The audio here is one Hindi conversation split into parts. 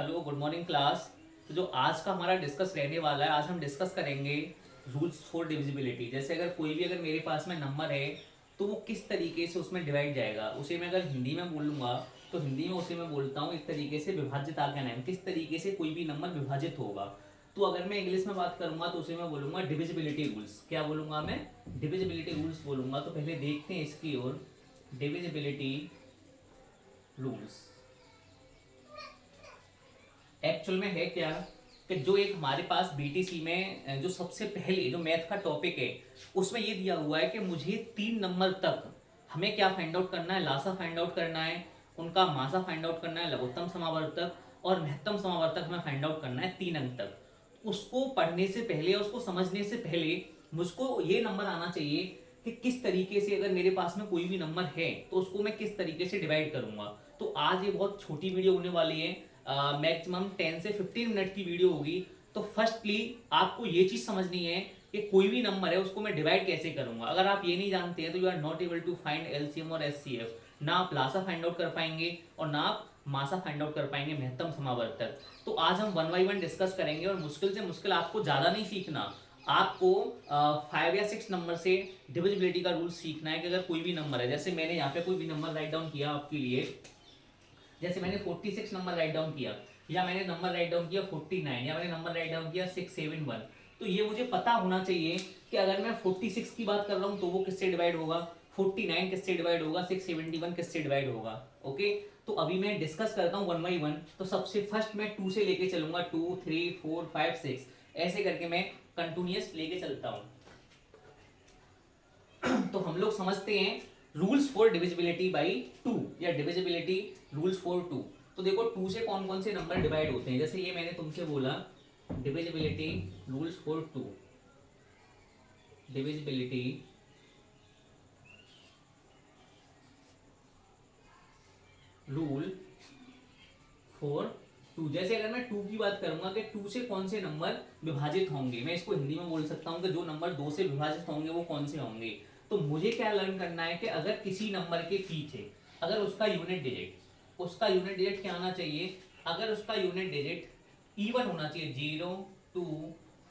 Hello good morning class. तो जो आज का हमारा डिस्कस रहने वाला है, आज हम डिस्कस करेंगे रूल्स फॉर डिविजिबिलिटी। जैसे अगर मेरे पास में नंबर है तो वो किस तरीके से उसमें डिवाइड जाएगा। उसे मैं अगर हिंदी में बोलूँगा तो हिंदी में उसे मैं बोलता हूँ एक तरीके से विभाजित आज्ञा नाम, किस तरीके से कोई भी नंबर विभाजित होगा। तो अगर मैं इंग्लिश में बात करूंगा तो उसे मैं बोलूँगा डिविजिबिलिटी रूल्स। क्या बोलूँगा मैं? डिविजिबिलिटी रूल्स बोलूँगा। तो पहले देखते हैं इसकी ओर। डिविजिबिलिटी रूल्स एक्चुअल में है क्या कि जो एक हमारे पास बीटीसी में जो सबसे पहले जो मैथ का टॉपिक है उसमें ये दिया हुआ है कि मुझे 3 नंबर तक हमें क्या फाइंड आउट करना है, लासा फाइंड आउट करना है, उनका मासा फाइंड आउट करना है, लघुत्तम समावर्तक और महत्तम समावर्तक हमें फाइंड आउट करना है 3 अंक तक। उसको पढ़ने से पहले, उसको समझने से पहले मुझको ये नंबर आना चाहिए कि किस तरीके से अगर मेरे पास में कोई भी नंबर है तो उसको मैं किस तरीके से डिवाइड करूंगा। तो आज ये बहुत छोटी वीडियो होने वाली है, मैक्सिमम 10 से 15 मिनट की वीडियो होगी। तो फर्स्टली आपको ये चीज समझनी है कि कोई भी नंबर है उसको मैं डिवाइड कैसे करूंगा। अगर आप ये नहीं जानते हैं तो you are not able to find LCM और एचसीएफ। ना आप लासा फाइंड आउट कर पाएंगे और ना आप मासा फाइंड आउट कर पाएंगे, महत्तम समावर्तक। तो आज हम 1 बाय 1 डिस्कस करेंगे और मुश्किल से मुश्किल आपको ज्यादा नहीं सीखना, आपको 5 या 6 नंबर से डिविजिबिलिटी का रूल सीखना है। कि अगर कोई भी नंबर है, जैसे मैंने यहाँ पे कोई भी नंबर राइट डाउन किया आपके लिए, जैसे मैंने 46 नंबर राइट डाउन किया, या मैंने नंबर राइट डाउन किया 49, या मैंने नंबर राइट डाउन किया 671। तो ये मुझे पता होना चाहिए कि अगर मैं 46 की बात कर रहा हूँ तो वो किससे डिवाइड होगा, 49 किससे डिवाइड होगा, 671 किससे डिवाइड होगा। ओके, तो अभी मैं डिस्कस करता हूँ 1 बाय 1। तो सबसे फर्स्ट मैं 2 से लेके चलूंगा, 2 3 4 5 6 ऐसे करके मैं कंटिन्यूस लेके चलता हूँ। तो हम लोग समझते हैं रूल्स फॉर डिविजिबिलिटी बाई 2 या डिविजिबिलिटी रूल्स फॉर 2। तो देखो 2 से कौन कौन से नंबर डिवाइड होते हैं। जैसे ये मैंने तुमसे बोला divisibility rules for 2, divisibility rule for 2। जैसे अगर मैं 2 की बात करूंगा कि 2 से कौन से नंबर विभाजित होंगे, मैं इसको हिंदी में बोल सकता हूं कि जो नंबर 2 से विभाजित होंगे वो कौन से होंगे। तो मुझे क्या लर्न करना है कि अगर किसी नंबर के पीछे अगर उसका यूनिट डिजिट क्या आना चाहिए। अगर उसका यूनिट डिजिट इवन होना चाहिए, 0 2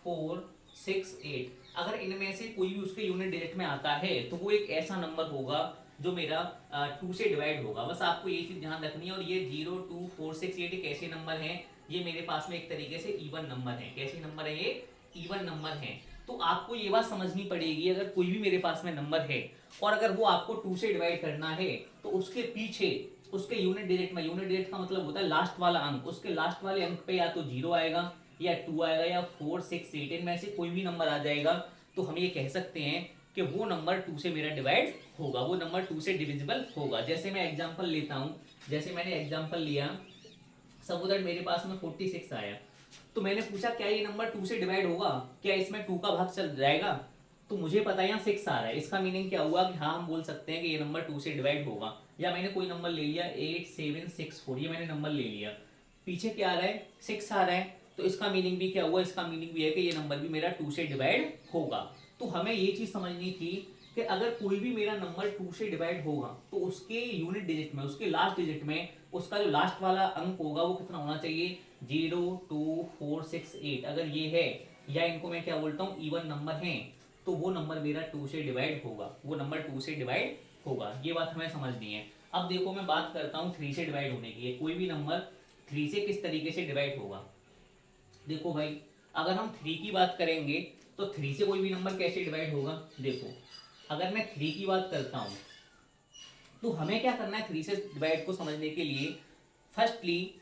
4 6 8। अगर इनमें से कोई भी उसके यूनिट डिजिट में आता है तो वो एक ऐसा नंबर होगा जो मेरा 2 से डिवाइड होगा। बस आपको ये चीज ध्यान रखनी है। और ये 0 2 4 6 8 एक ऐसे नंबर हैं, ये मेरे पास में एक तरीके से इवन नंबर है। कैसे नंबर है ये? इवन नंबर है। तो आपको ये बात समझनी पड़ेगी, अगर कोई भी मेरे पास में नंबर है और अगर वो आपको 2 से डिवाइड करना है तो उसके पीछे उसके यूनिट डिजिट में, यूनिट डिजिट का मतलब होता है लास्ट वाला अंक, उसके लास्ट वाले अंक पे या तो 0 आएगा या 2 आएगा या 4 6 8 इनमें से कोई भी नंबर आ जाएगा। तो हम ये कह सकते हैं कि वो नंबर 2 से मेरा डिवाइड होगा, वो नंबर 2 से डिविजिबल होगा। जैसे मैं एग्जांपल लेता हूं, जैसे मैंने एग्जांपल लिया, सपोज दैट मेरे पास में 46 आया। तो मैंने पूछा क्या ये नंबर 2 से डिवाइड होगा, क्या इसमें 2 का भाग चल जाएगा। तो मुझे पता है यहाँ 6 आ रहा है, इसका मीनिंग क्या हुआ कि हाँ हम बोल सकते हैं कि ये नंबर 2 से डिवाइड होगा। या मैंने कोई नंबर ले लिया 8764, ये मैंने नंबर ले लिया, पीछे क्या आ रहा है 6 आ रहा है, तो इसका मीनिंग भी क्या हुआ, इसका मीनिंग भी है कि ये नंबर भी मेरा 2 से डिवाइड होगा। तो हमें ये चीज समझनी थी कि अगर कोई भी मेरा नंबर 2 से डिवाइड होगा तो उसके यूनिट डिजिट में, उसके लास्ट डिजिट में उसका जो लास्ट वाला अंक होगा वो कितना होना चाहिए, 0 2 4 6 8। अगर ये है, या इनको मैं क्या बोलता हूँ इवन नंबर है, तो वो नंबर मेरा 2 से डिवाइड होगा, वो नंबर 2 से डिवाइड होगा। ये बात हमें समझनी है। अब देखो मैं बात करता हूँ 3 से डिवाइड होने की। कोई भी नंबर 3 से किस तरीके से डिवाइड होगा। देखो भाई, अगर हम 3 की बात करेंगे तो 3 से कोई भी नंबर कैसे डिवाइड होगा। देखो अगर मैं 3 की बात करता हूं तो हमें क्या करना है 3 से डिवाइड को समझने के लिए। Firstly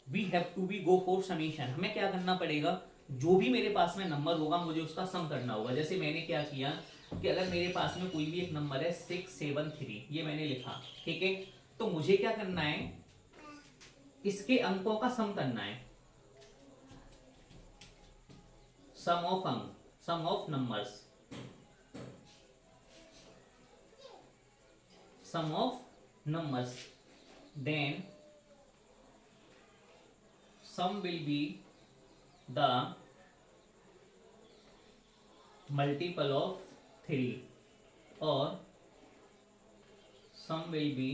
we have to be go for summation. हमें क्या करना पड़ेगा, जो भी मेरे पास में नंबर होगा मुझे उसका सम करना होगा। जैसे मैंने क्या किया कि अगर मेरे पास में कोई भी एक नंबर है 673, ये मैंने लिखा, ठीक है। तो मुझे क्या करना है, इसके अंकों का सम करना है, सम ऑफ अंक, sum of numbers, sum of numbers, then sum will be the multiple of 3 or sum will be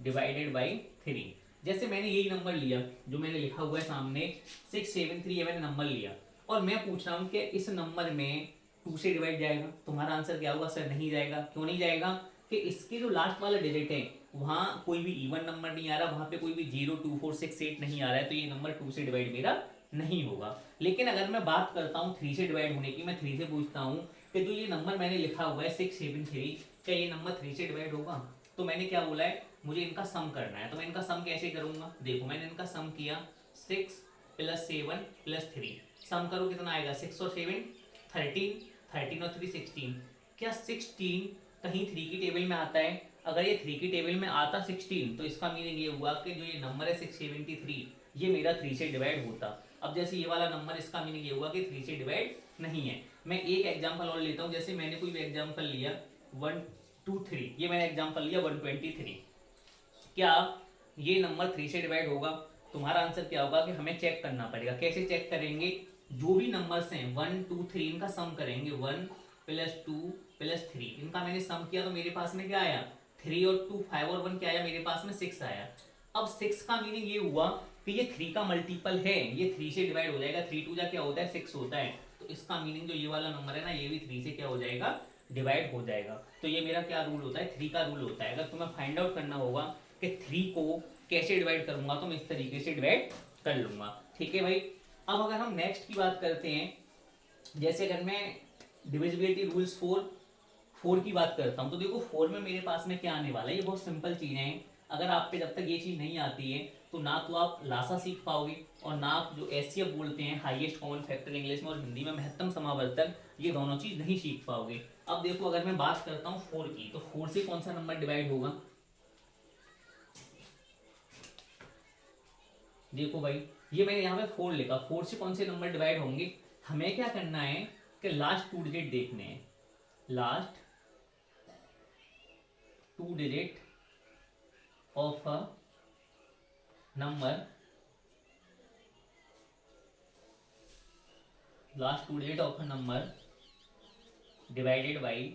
divided by 3। जैसे मैंने यही नंबर लिया जो मैंने लिखा हुआ है सामने 673, ये मैंने नंबर लिया और मैं पूछ रहा हूँ कि इस नंबर में 2 से डिवाइड जाएगा। तुम्हारा आंसर क्या होगा? सर नहीं जाएगा। क्यों नहीं जाएगा? कि इसके जो लास्ट वाला डिजिट है वहाँ कोई भी इवन नंबर नहीं आ रहा, वहाँ पे कोई भी 0, 2, 4, 6, 8 नहीं आ रहा है, तो ये नंबर 2 से डिवाइड मेरा नहीं होगा। लेकिन अगर मैं बात करता हूँ 3 से डिवाइड होने की, मैं 3 से पूछता हूँ कि जो ये नंबर मैंने लिखा हुआ है 673, क्या ये नंबर 3 से डिवाइड होगा? तो मैंने क्या बोला है, मुझे इनका सम करना है। तो मैं इनका सम कैसे करूंगा? देखो मैंने इनका सम किया 6 + 7 + 3, सम करो कितना आएगा? 6 और 7 13, 13 और 3 16। क्या 16 कहीं 3 की टेबल में आता है? अगर ये 3 की टेबल में आता 16 तो इसका मीनिंग ये हुआ कि जो ये नंबर है 673 ये मेरा 3 से डिवाइड होता। अब जैसे ये वाला नंबर, इसका मीनिंग ये हुआ कि 3 से डिवाइड नहीं है। मैं एक एग्जांपल और लेता हूँ। जैसे मैंने कोई भी एग्जांपल लिया 1, 2, 3, ये मैंने एग्जांपल लिया 123। क्या ये नंबर 3 से डिवाइड होगा? तुम्हारा आंसर क्या होगा कि हमें चेक करना पड़ेगा। कैसे चेक करेंगे? जो भी नंबर्स हैं 1, 2, 3 इनका सम करेंगे। 1 + 2 + 3 इनका मैंने सम किया तो मेरे पास में क्या आया? 3 और 2 5 और 1 क्या आया? मेरे पास में 6 आया। अब 6 का मीनिंग ये हुआ कि ये 3 का मल्टीपल है, ये 3 से डिवाइड हो जाएगा। 3 2 जा क्या होता है? 6 होता है। तो इसका मीनिंग जो ये वाला नंबर है ना, ये भी 3 से क्या हो जाएगा? डिवाइड हो जाएगा। तो ये मेरा क्या रूल होता है? 3 का रूल होता है। अगर तुम्हें फाइंड आउट करना होगा कि 3 को कैसे डिवाइड करूंगा तो मैं इस तरीके से डिवाइड कर लूंगा। ठीक है भाई। अब अगर हम नेक्स्ट की बात करते हैं, जैसे अगर मैं डिविजिबिलिटी रूल्स 4 की बात करता हूँ तो देखो 4 में मेरे पास में क्या आने वाला है? ये बहुत सिंपल चीज़ें हैं। अगर आप पे जब तक ये चीज़ नहीं आती है तो ना तो आप लासा सीख पाओगे और ना आप जो एचसीएफ बोलते हैं हाईएस्ट कॉमन फैक्टर इंग्लिश में और हिंदी में महत्तम समावर्तन, ये दोनों चीज़ नहीं सीख पाओगे। अब देखो अगर मैं बात करता हूँ 4 की, तो 4 से कौन सा नंबर डिवाइड होगा? देखो भाई ये मैंने यहाँ पे 4 लिखा, 4 से कौन से नंबर डिवाइड होंगे? हमें क्या करना है कि लास्ट 2 डिजिट देखने हैं। Last 2 digit of a number, last 2 digit of a number divided by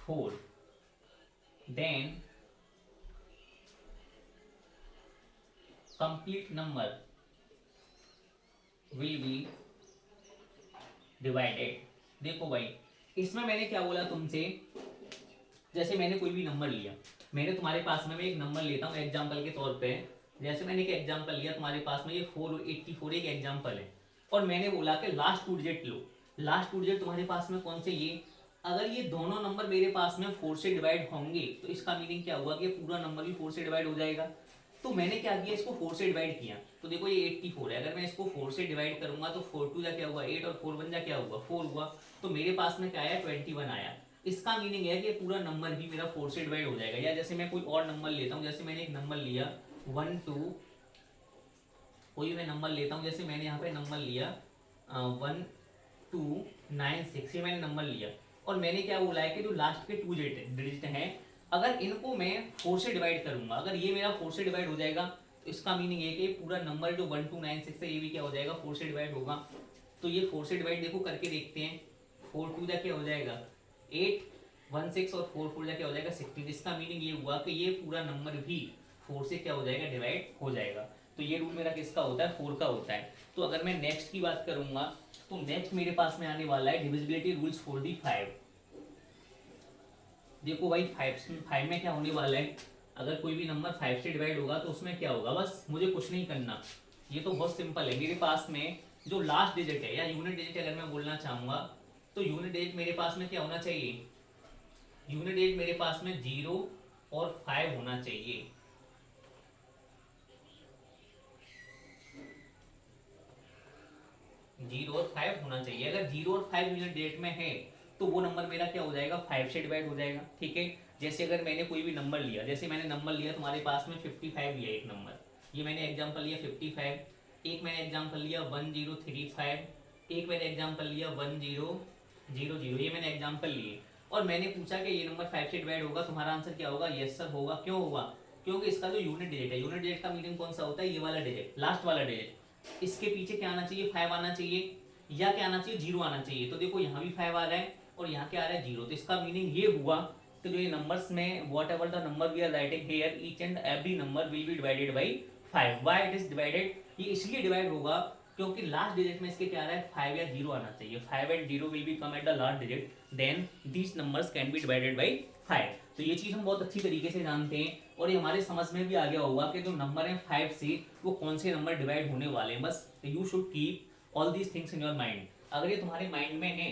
4, then complete number will be divided। देखो भाई इसमें मैंने क्या बोला तुमसे, जैसे मैंने कोई भी नंबर लिया, मैंने तुम्हारे पास में मैं एक नंबर लेता हूँ एग्जांपल के तौर पे। जैसे मैंने एक एग्जांपल लिया तुम्हारे पास में, ये 484 एक एग्जांपल है और मैंने बोला कि लास्ट 2 डिजिट लो। लास्ट 2 डिजिट तुम्हारे पास में कौन से? ये। अगर ये दोनों नंबर मेरे पास में 4 से डिवाइड होंगे तो इसका मीनिंग क्या हुआ कि पूरा नंबर भी 4 से डिवाइड हो जाएगा। तो मैंने क्या किया, इसको 4 से डिवाइड किया। तो देखो ये 84 है, अगर मैं इसको 4 से डिवाइड करूंगा तो 4 2 जा क्या हुआ? 8 और 4 1 जा क्या हुआ? 4 हुआ। तो मेरे पास में क्या आया? 21 आया। इसका मीनिंग है कि पूरा नंबर भी मेरा 4 से डिवाइड हो जाएगा। या जैसे मैं कोई और नंबर लेता हूँ, जैसे मैंने एक नंबर लिया 1 2, कोई मैं नंबर लेता हूँ, जैसे मैंने यहाँ पे नंबर लिया 1 2 9 6, ये मैंने नंबर लिया और मैंने क्या बोला है कि जो लास्ट के 2 डिजिट हैं अगर इनको मैं 4 से डिवाइड करूंगा, अगर ये मेरा 4 से डिवाइड हो जाएगा तो इसका मीनिंग है कि पूरा नंबर जो 1 2 9 6 है ये भी क्या हो जाएगा? 4 से डिवाइड होगा। तो ये 4 से डिवाइड देखो करके देखते हैं। 4 2 जा क्या हो जाएगा? 8, 1 6 और 4 4 जा क्या हो जाएगा? 16। इसका मीनिंग ये हुआ कि ये पूरा नंबर भी 4 से क्या हो जाएगा? डिवाइड हो जाएगा। तो ये रूल मेरा किसका होता है? 4 का होता है। तो अगर मैं नेक्स्ट की बात करूंगा तो नेक्स्ट मेरे पास में आने वाला है डिविजिबिलिटी रूल्स 45। देखो भाई 5 में क्या होने वाला है, अगर कोई भी नंबर 5 से डिवाइड होगा तो उसमें क्या होगा? बस मुझे कुछ नहीं करना, ये तो बहुत सिंपल है। मेरे पास में जो लास्ट डिजिट है या यूनिट डिजिट अगर मैं बोलना चाहूंगा तो यूनिट डिजिट मेरे पास में क्या होना चाहिए? यूनिट डिजिट मेरे पास में 0 और 5 होना चाहिए। जीरो और 5 होना चाहिए। अगर 0 और 5 यूनिट डिजिट में है तो वो नंबर मेरा क्या हो जाएगा? 5 से डिवाइड हो जाएगा। ठीक है। जैसे अगर मैंने कोई भी नंबर लिया, जैसे मैंने नंबर लिया तुम्हारे पास में 55 लिया एक नंबर, ये मैंने एग्जांपल लिया 55। एक मैंने एग्जांपल लिया 1035, एक मैंने एग्जांपल लिया 1000, ये मैंने एग्जांपल लिए और मैंने पूछा कि ये नंबर 5 से डिवाइड होगा, तुम्हारा आंसर क्या होगा? यस सर होगा। क्यों होगा? क्योंकि इसका जो यूनिट डिजिट है, यूनिट डिजिट का मीनिंग कौन सा होता है? ये वाला डिजिट, लास्ट वाला डिजिट, इसके पीछे क्या आना चाहिए? 5 आना चाहिए या क्या आना चाहिए? 0 आना चाहिए। तो देखो यहाँ भी 5 आ रहा है और यहाँ क्या आ रहा है? 0। तो इसका मीनिंग ये हुआ तो जो ये नंबर्स में whatever the number we are writing here each and every number will be divided by 5। Why it is divided, ये इसलिए डिवाइड होगा क्योंकि लास्ट डिजिट में इसके क्या आ रहा है 5 या 0 आना चाहिए। 5 and 0 will be come at the last digit, then these numbers can be divided by 5। तो ये चीज़ हम बहुत अच्छी तरीके से जानते हैं और ये हमारे समझ में भी आ गया होगा कि जो नंबर है 5 से वो कौन से नंबर डिवाइड होने वाले हैं। बस you should keep all these things in your mind. अगर ये तुम्हारे माइंड में है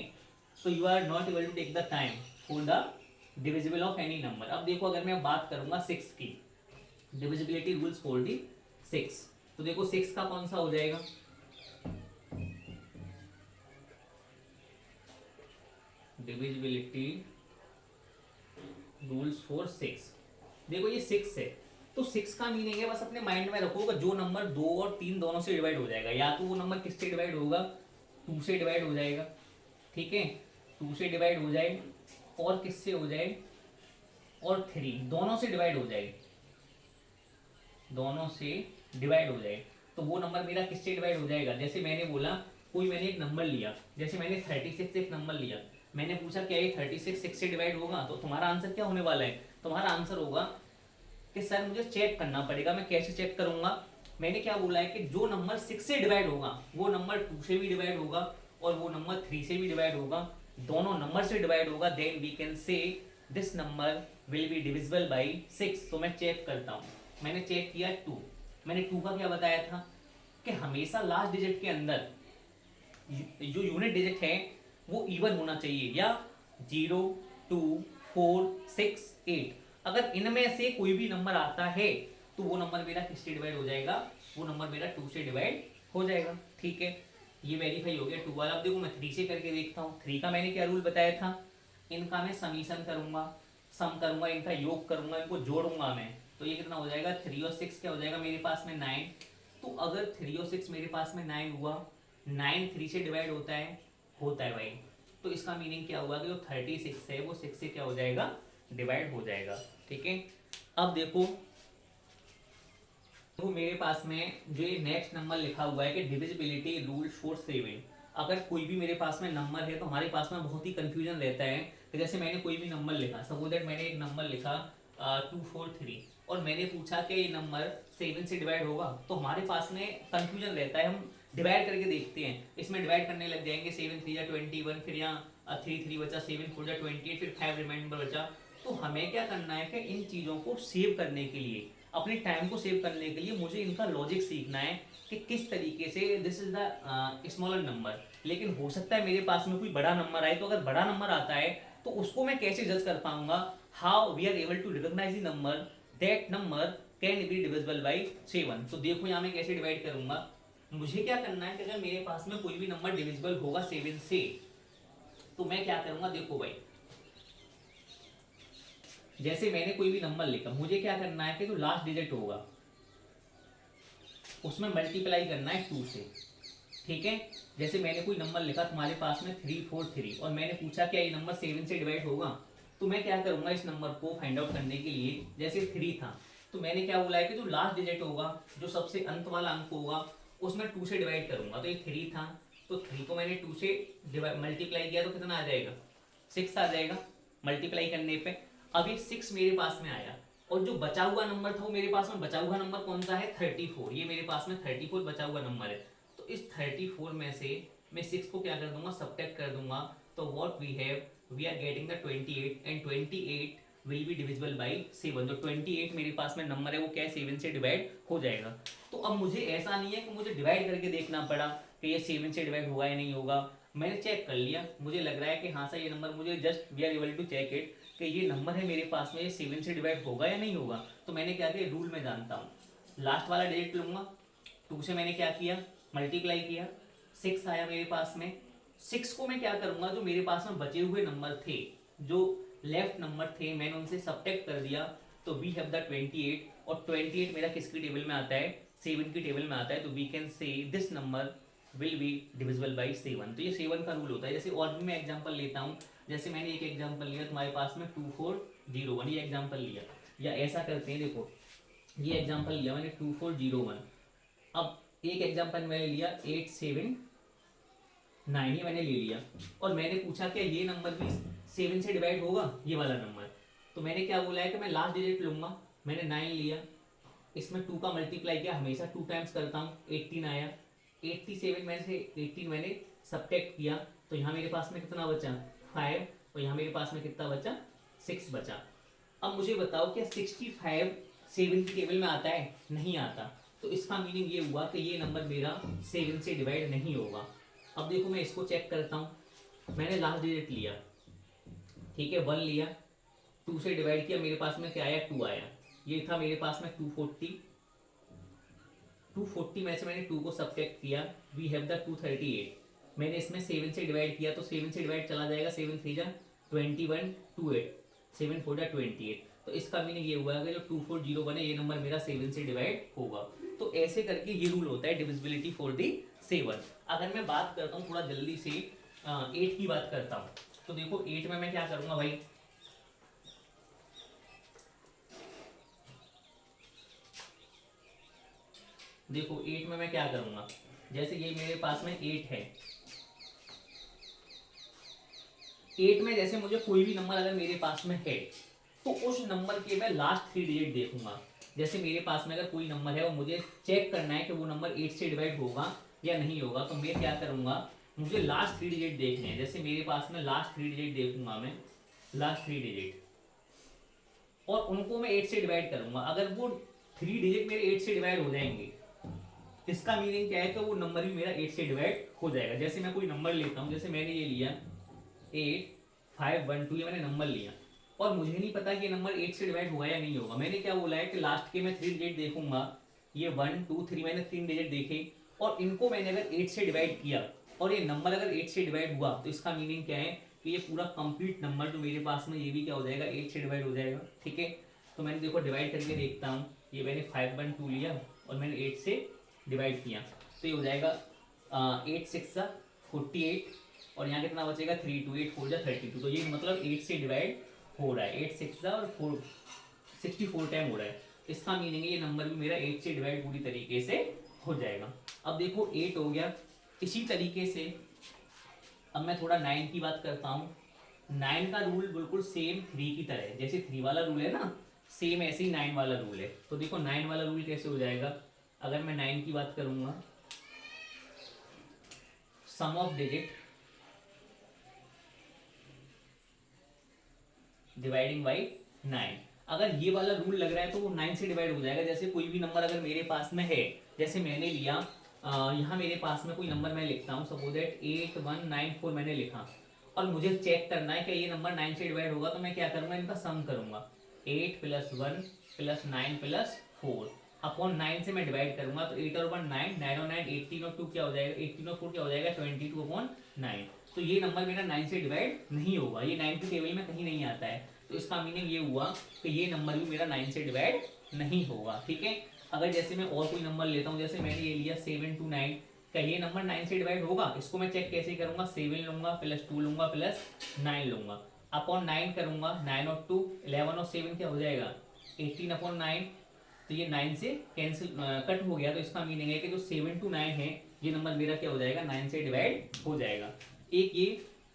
तो you are not able to take the time for the divisible of any number. अब देखो अगर मैं बात करूंगा 6 की, डिविजिबिलिटी रूल्स फॉर दी 6, तो देखो 6 का कौन सा हो जाएगा, डिविजिबिलिटी रूल्स फॉर 6। देखो ये 6 है तो 6 का मीनिंग है, बस अपने माइंड में रखोगे जो नंबर 2 और 3 दोनों से डिवाइड हो जाएगा, या तो वो नंबर किससे डिवाइड होगा 2 से डिवाइड हो जाएगा, ठीक है 2 से डिवाइड हो जाए, और किससे हो जाए, और 3 दोनों से डिवाइड हो जाए, दोनों से डिवाइड हो जाए तो वो नंबर मेरा किससे डिवाइड हो जाएगा। जैसे मैंने बोला कोई मैंने एक नंबर लिया, जैसे मैंने 36 एक नंबर लिया, मैंने पूछा क्या ये 36 6 से डिवाइड होगा, तो तुम्हारा आंसर क्या होने वाला है, तुम्हारा आंसर होगा कि सर मुझे चेक करना पड़ेगा। मैं कैसे चेक करूंगा, मैंने क्या बोला है कि जो नंबर 6 से डिवाइड होगा वो नंबर 2 से भी डिवाइड होगा और वो नंबर 3 से भी डिवाइड होगा, दोनों नंबर से डिवाइड होगा, then we can say this number will be divisible by 6। तो मैं चेक करता हूँ, मैंने चेक किया 2, मैंने 2 का क्या बताया था कि हमेशा लास्ट डिजिट के अंदर जो यूनिट डिजिट है वो इवन होना चाहिए, या 0 2 4 6 8, अगर इनमें से कोई भी नंबर आता है तो वो नंबर मेरा किससे डिवाइड हो जाएगा, वो नंबर मेरा 2 से डिवाइड हो जाएगा, ठीक है ये वेरीफाई हो गया 2 वाला। अब देखो मैं 3 से करके देखता हूँ। 3 का मैंने क्या रूल बताया था, इनका मैं समीशन करूंगा, सम करूंगा, इनका योग करूंगा, इनको जोड़ूंगा मैं, तो ये कितना हो जाएगा 3 और 6 क्या हो जाएगा मेरे पास में 9। तो अगर 3 और 6 मेरे पास में 9 हुआ, 9 3 से डिवाइड होता है भाई, तो इसका मीनिंग क्या हुआ कि जो 36 है वो 6 से क्या हो जाएगा डिवाइड हो जाएगा, ठीक है। अब देखो तो मेरे पास में जो ये नेक्स्ट नंबर लिखा हुआ है कि डिविजिबिलिटी रूल फॉर 7। अगर कोई भी मेरे पास में नंबर है तो हमारे पास में बहुत ही कंफ्यूजन रहता है कि जैसे मैंने कोई भी नंबर लिखा, सपोज दैट मैंने एक नंबर लिखा 243 और मैंने पूछा कि ये नंबर 7 से डिवाइड होगा, तो हमारे पास में कंफ्यूजन रहता है, हम डिवाइड करके देखते हैं, इसमें डिवाइड करने लग जाएंगे 7 3 या 21, फिर यहाँ 3 3 बचा, 7 4 या 28, फिर 5 रिमाइंडर बचा। तो हमें क्या करना है कि इन चीज़ों को सेव करने के लिए, अपने टाइम को सेव करने के लिए मुझे इनका लॉजिक सीखना है कि किस तरीके से this is the smaller number. लेकिन हो सकता है मेरे पास में कोई बड़ा नंबर आए, तो अगर बड़ा नंबर आता है तो उसको मैं कैसे जज कर पाऊंगा, how we are able to recognise the number that number can be divisible by 7। तो देखो यहाँ मैं कैसे डिवाइड करूंगा, मुझे क्या करना है कि अगर मेरे पास में कोई भी नंबर डिविजिबल होगा 7 से, तो मैं क्या करूंगा, देखो भाई जैसे मैंने कोई भी नंबर लिखा, मुझे क्या करना है कि जो लास्ट डिजिट होगा उसमें मल्टीप्लाई करना है 2 से, ठीक है। जैसे मैंने कोई नंबर लिखा तुम्हारे पास में 343 और मैंने पूछा क्या ये नंबर 7 से डिवाइड होगा, तो मैं क्या करूंगा इस नंबर को फाइंड आउट करने के लिए, जैसे 3 था तो मैंने क्या बोला है कि जो लास्ट डिजिट होगा, जो सबसे अंत वाला अंक होगा उसमें 2 से डिवाइड करूंगा। तो ये 3 था तो 3 को मैंने 2 से मल्टीप्लाई किया तो कितना आ जाएगा 6 आ जाएगा मल्टीप्लाई करने पे। अब ये 6 मेरे पास में आया और जो बचा हुआ नंबर था वो मेरे पास में बचा हुआ नंबर कौन सा है 34, ये मेरे पास में 34 बचा हुआ नंबर है। तो इस 34 में से मैं 6 को क्या कर दूंगा सब्ट्रैक्ट कर दूंगा, तो what we are getting the 28 and 28 will be divisible by 7। जो 28 मेरे पास में नंबर है वो क्या है 7 से डिवाइड हो जाएगा। तो अब मुझे ऐसा नहीं है कि मुझे डिवाइड करके देखना पड़ा कि ये 7 से डिवाइड होगा या नहीं होगा, मैंने चेक कर लिया, मुझे लग रहा है कि हाँ सर ये नंबर, मुझे just we are able to check it कि ये नंबर है मेरे पास में, ये 7 से डिवाइड होगा या नहीं होगा। तो मैंने क्या किया, रूल में जानता हूँ, लास्ट वाला डिजिट लूंगा, 2 से मैंने क्या किया मल्टीप्लाई किया, 6 आया मेरे पास में। 6 को मैं क्या करूंगा, जो मेरे पास में बचे हुए नंबर थे, जो लेफ्ट नंबर थे, मैंने उनसे सब्ट्रैक्ट कर दिया, तो वी हैव द 28 और 28 मेरा किसकी टेबल में आता है 7 की टेबल में आता है। तो we can say this number will be divisible by 7। तो ये 7 का रूल होता है। जैसे और भी मैं एग्जांपल लेता हूँ, जैसे मैंने एक एग्जांपल लिया तुम्हारे पास में 2401, ये एग्जांपल लिया, या ऐसा करते हैं देखो ये एग्जांपल लिया मैंने 2401, अब एक एग्जांपल मैंने लिया 879, ये मैंने ले लिया और मैंने पूछा क्या ये नंबर भी 7 से डिवाइड होगा, ये वाला नंबर, तो मैंने क्या बोला है कि मैं लास्ट डिजिट लूंगा, मैंने 9 लिया, इसमें 2 का मल्टीप्लाई किया, हमेशा 2 टाइम्स करता हूँ, 18 आया, 87 में से 18 मैंने सब्ट्रैक्ट किया, तो यहाँ मेरे पास में कितना बचा 5, और यहाँ मेरे पास में कितना बचा 6 बचा। अब मुझे बताओ क्या 65 7 की टेबल में आता है? नहीं आता। तो इसका मीनिंग ये हुआ कि ये नंबर मेरा 7 से डिवाइड नहीं होगा। अब देखो मैं इसको चेक करता हूँ, मैंने लास्ट डिजिट लिया, ठीक है, 1 लिया, 2 से डिवाइड किया, मेरे पास में क्या आया 2 आया, ये था मेरे पास में 240, 240 में से मैंने 2 को सब्ट्रैक्ट किया, वी हैव द 238, मैंने इसमें 7 से डिवाइड किया, तो 7 से डिवाइड चला जाएगा, 7 3 जा 21, 28, 7 4 जा 28, तो इसका मीनिंग ये हुआ कि जो 2401 है ये नंबर मेरा 7 से डिवाइड होगा। तो ऐसे करके ये रूल होता है डिविजिबिलिटी फॉर दी 7। अगर मैं बात करता हूँ थोड़ा जल्दी से 8 की बात करता हूँ, तो देखो 8 में मैं क्या करूँगा भाई, देखो 8 में मैं क्या करूँगा, जैसे ये मेरे पास में 8 है, 8 में जैसे मुझे कोई भी नंबर अगर मेरे पास में है तो उस नंबर के मैं लास्ट 3 डिजिट देखूंगा। जैसे मेरे पास में अगर कोई नंबर है और मुझे चेक करना है कि वो नंबर 8 से डिवाइड होगा या नहीं होगा, तो मैं क्या करूंगा, मुझे लास्ट 3 डिजिट देखने हैं, जैसे मेरे पास में लास्ट 3 डिजिट देखूंगा मैं, लास्ट 3 डिजिट, और उनको मैं 8 से डिवाइड करूंगा। अगर वो 3 डिजिट मेरे 8 से डिवाइड हो जाएंगे, इसका मीनिंग क्या है कि वो नंबर भी मेरा 8 से डिवाइड हो जाएगा। जैसे मैं कोई नंबर लेता हूँ, जैसे मैंने ये लिया 8512, ये मैंने नंबर लिया और मुझे नहीं पता कि ये नंबर 8 से डिवाइड होगा या नहीं होगा। मैंने क्या बोला है कि लास्ट के मैं 3 डिजिट देखूंगा, ये 1 2 3 मैंने 3 डिजिट देखे और इनको मैंने अगर 8 से डिवाइड किया और ये नंबर अगर 8 से डिवाइड हुआ, तो इसका मीनिंग क्या है कि ये पूरा कंप्लीट नंबर जो मेरे पास में ये भी क्या हो जाएगा 8 से डिवाइड हो जाएगा। ठीक है, तो मैंने देखो डिवाइड करके देखता हूँ, ये मैंने 512 लिया और मैंने 8 से डिवाइड किया, तो ये हो जाएगा 8 6 48 और यहाँ कितना बचेगा 3 2 8 4 32, तो ये मतलब 8 से डिवाइड हो रहा है, 8 6 और 4 64 टाइम हो रहा है। इसका मीनिंग है ये नंबर भी मेरा 8 से डिवाइड पूरी तरीके से हो जाएगा। अब देखो 8 हो गया, इसी तरीके से अब मैं थोड़ा 9 की बात करता हूँ। 9 का रूल बिल्कुल सेम 3 की तरह है, जैसे 3 वाला रूल है ना, सेम ऐसे ही 9 वाला रूल है। तो देखो 9 वाला रूल कैसे हो जाएगा, अगर मैं 9 की बात करूंगा, सम ऑफ डिजिट डिवाइडिंग बाई 9, अगर ये वाला रूल लग रहा है तो वो 9 से डिवाइड हो जाएगा। जैसे कोई भी नंबर अगर मेरे पास में है, जैसे मैंने लिया यहाँ मेरे पास में कोई नंबर मैं लिखता हूँ, सपोज दैट 8194 मैंने लिखा और मुझे चेक करना है कि ये नंबर 9 से डिवाइड होगा, तो मैं क्या करूँगा, इनका सम करूँगा, 8 + 1 + 9 + 4 अपॉन 9 से मैं डिवाइड करूंगा, तो 8 और 1 9, 9 और 9 18 और 2 क्या हो जाएगा, 18 और 4 क्या हो जाएगा 22/9। तो ये नंबर मेरा 9 से डिवाइड नहीं होगा, ये 9 की टेबल में कहीं नहीं आता है। तो इसका मीनिंग ये हुआ कि ये नंबर भी मेरा 9 से डिवाइड नहीं होगा। ठीक है, अगर जैसे मैं और कोई नंबर लेता हूँ, जैसे मैंने ये लिया 729, क्या ये नंबर 9 से डिवाइड होगा? इसको मैं चेक कैसे करूंगा, 7 लूंगा प्लस 2 लूंगा प्लस 9 लूंगा, अपॉन 9 करूंगा, 9 और 2 11 और 7 क्या हो जाएगा 18/9, तो ये 9 से कैंसिल कट हो गया। तो इसका मीनिंग है कि जो 7 to 9 है ये नंबर मेरा क्या हो जाएगा 9 से डिवाइड हो जाएगा। एक ये,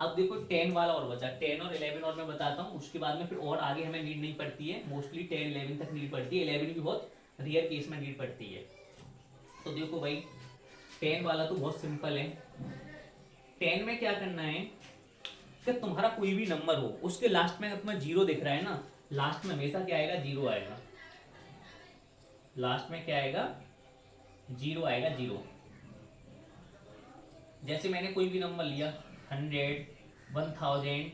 अब देखो 10 वाला और बचा, 10 और 11 और मैं बताता हूँ, उसके बाद में फिर और आगे हमें नीड नहीं पड़ती है, मोस्टली 10 11 तक नीड पड़ती है, 11 भी बहुत रियर केस में नीड पड़ती है। तो देखो भाई 10 वाला तो बहुत सिंपल है, 10 में क्या करना है कि तुम्हारा कोई भी नंबर हो उसके लास्ट में तुम्हें जीरो दिख रहा है ना, लास्ट में हमेशा क्या आएगा जीरो आएगा, लास्ट में क्या आएगा जीरो आएगा, जीरो। जैसे मैंने कोई भी नंबर लिया 100 1000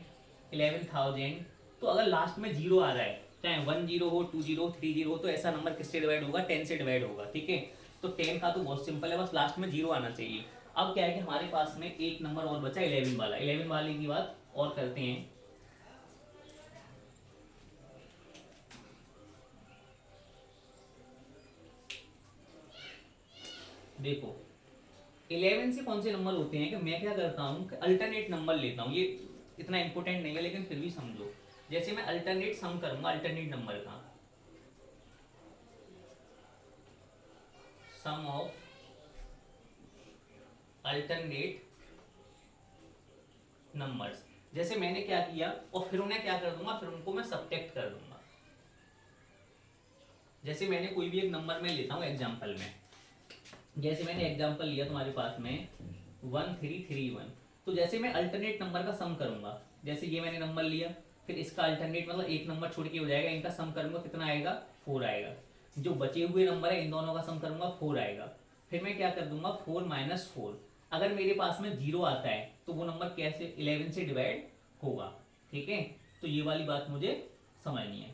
11,000, तो अगर लास्ट में जीरो आ रहा है, चाहे 10 हो 20 हो 30 हो, तो ऐसा नंबर किससे डिवाइड होगा 10 से डिवाइड होगा। ठीक है, तो 10 का तो बहुत सिंपल है, बस लास्ट में जीरो आना चाहिए। अब क्या है कि हमारे पास में एक नंबर और बचा 11 वाला, 11 वाले की बात और करते हैं। देखो 11 से कौन से नंबर होते हैं कि मैं क्या करता हूँ कि अल्टरनेट नंबर लेता हूँ, ये इतना इंपॉर्टेंट नहीं है लेकिन फिर भी समझो। जैसे मैं अल्टरनेट सम करूंगा अल्टरनेट नंबर का, सम ऑफ अल्टरनेट नंबर्स, जैसे मैंने क्या किया और फिर उन्हें क्या कर दूंगा, फिर उनको मैं सब्ट्रैक्ट कर दूंगा। जैसे मैंने कोई भी एक नंबर में लेता हूँ एग्जाम्पल में, जैसे मैंने एग्जाम्पल लिया तुम्हारे पास में 1331, तो जैसे मैं अल्टरनेट नंबर का सम करूंगा, जैसे ये मैंने नंबर लिया, फिर इसका अल्टरनेट मतलब एक नंबर छोड़ के हो जाएगा, इनका सम करूंगा कितना आएगा, 4 आएगा। जो बचे हुए नंबर है इन दोनों का सम करूंगा 4 आएगा। फिर मैं क्या कर दूंगा 4 माइनस 4, अगर मेरे पास में 0 आता है तो वो नंबर कैसे 11 से डिवाइड होगा। ठीक है, तो ये वाली बात मुझे समझनी है।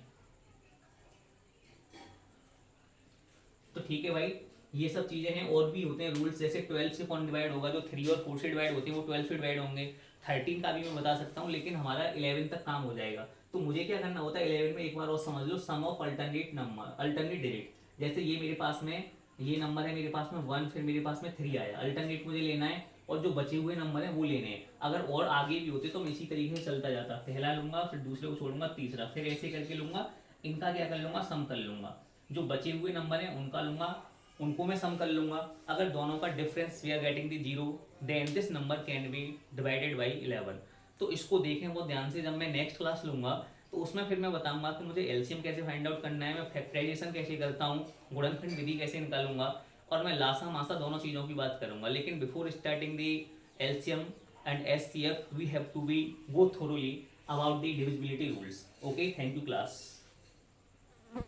तो ठीक है भाई, ये सब चीजें हैं, और भी होते हैं रूल्स, जैसे 12 से कौन डिवाइड होगा, जो 3 और 4 से डिवाइड होते हैं वो 12 से डिवाइड होंगे। 13 का भी मैं बता सकता हूँ, लेकिन हमारा 11 तक काम हो जाएगा। तो मुझे क्या करना होता है 11 में, एक बार और समझ लो, sum of alternate number, alternate digit. जैसे ये मेरे पास में ये नंबर है, मेरे पास में 1, फिर मेरे पास में 3 आया, अल्टरनेट मुझे लेना है, और जो बचे हुए नंबर है वो लेने हैं। अगर और आगे भी होते तो मैं इसी तरीके से चलता जाता, पहला लूंगा, फिर दूसरे को छोड़ूंगा, तीसरा, फिर ऐसे करके लूंगा, इनका क्या कर लूंगा, सम कर लूंगा, जो बचे हुए नंबर हैं उनका लूंगा, उनको मैं सम कर लूंगा। अगर दोनों का difference we are getting the zero, then this number can be divided by 11। तो इसको देखें बहुत ध्यान से, जब मैं नेक्स्ट क्लास लूंगा तो उसमें फिर मैं बताऊंगा कि मुझे एलसीएम कैसे फाइंड आउट करना है, मैं फैक्टराइजेशन कैसे करता हूँ, गुणनखंड विधि कैसे निकालूंगा, और मैं लासा मासा दोनों चीज़ों की बात करूंगा। लेकिन before starting the LCM and HCF we have to be go thoroughly about the divisibility rules. Okay, thank you class.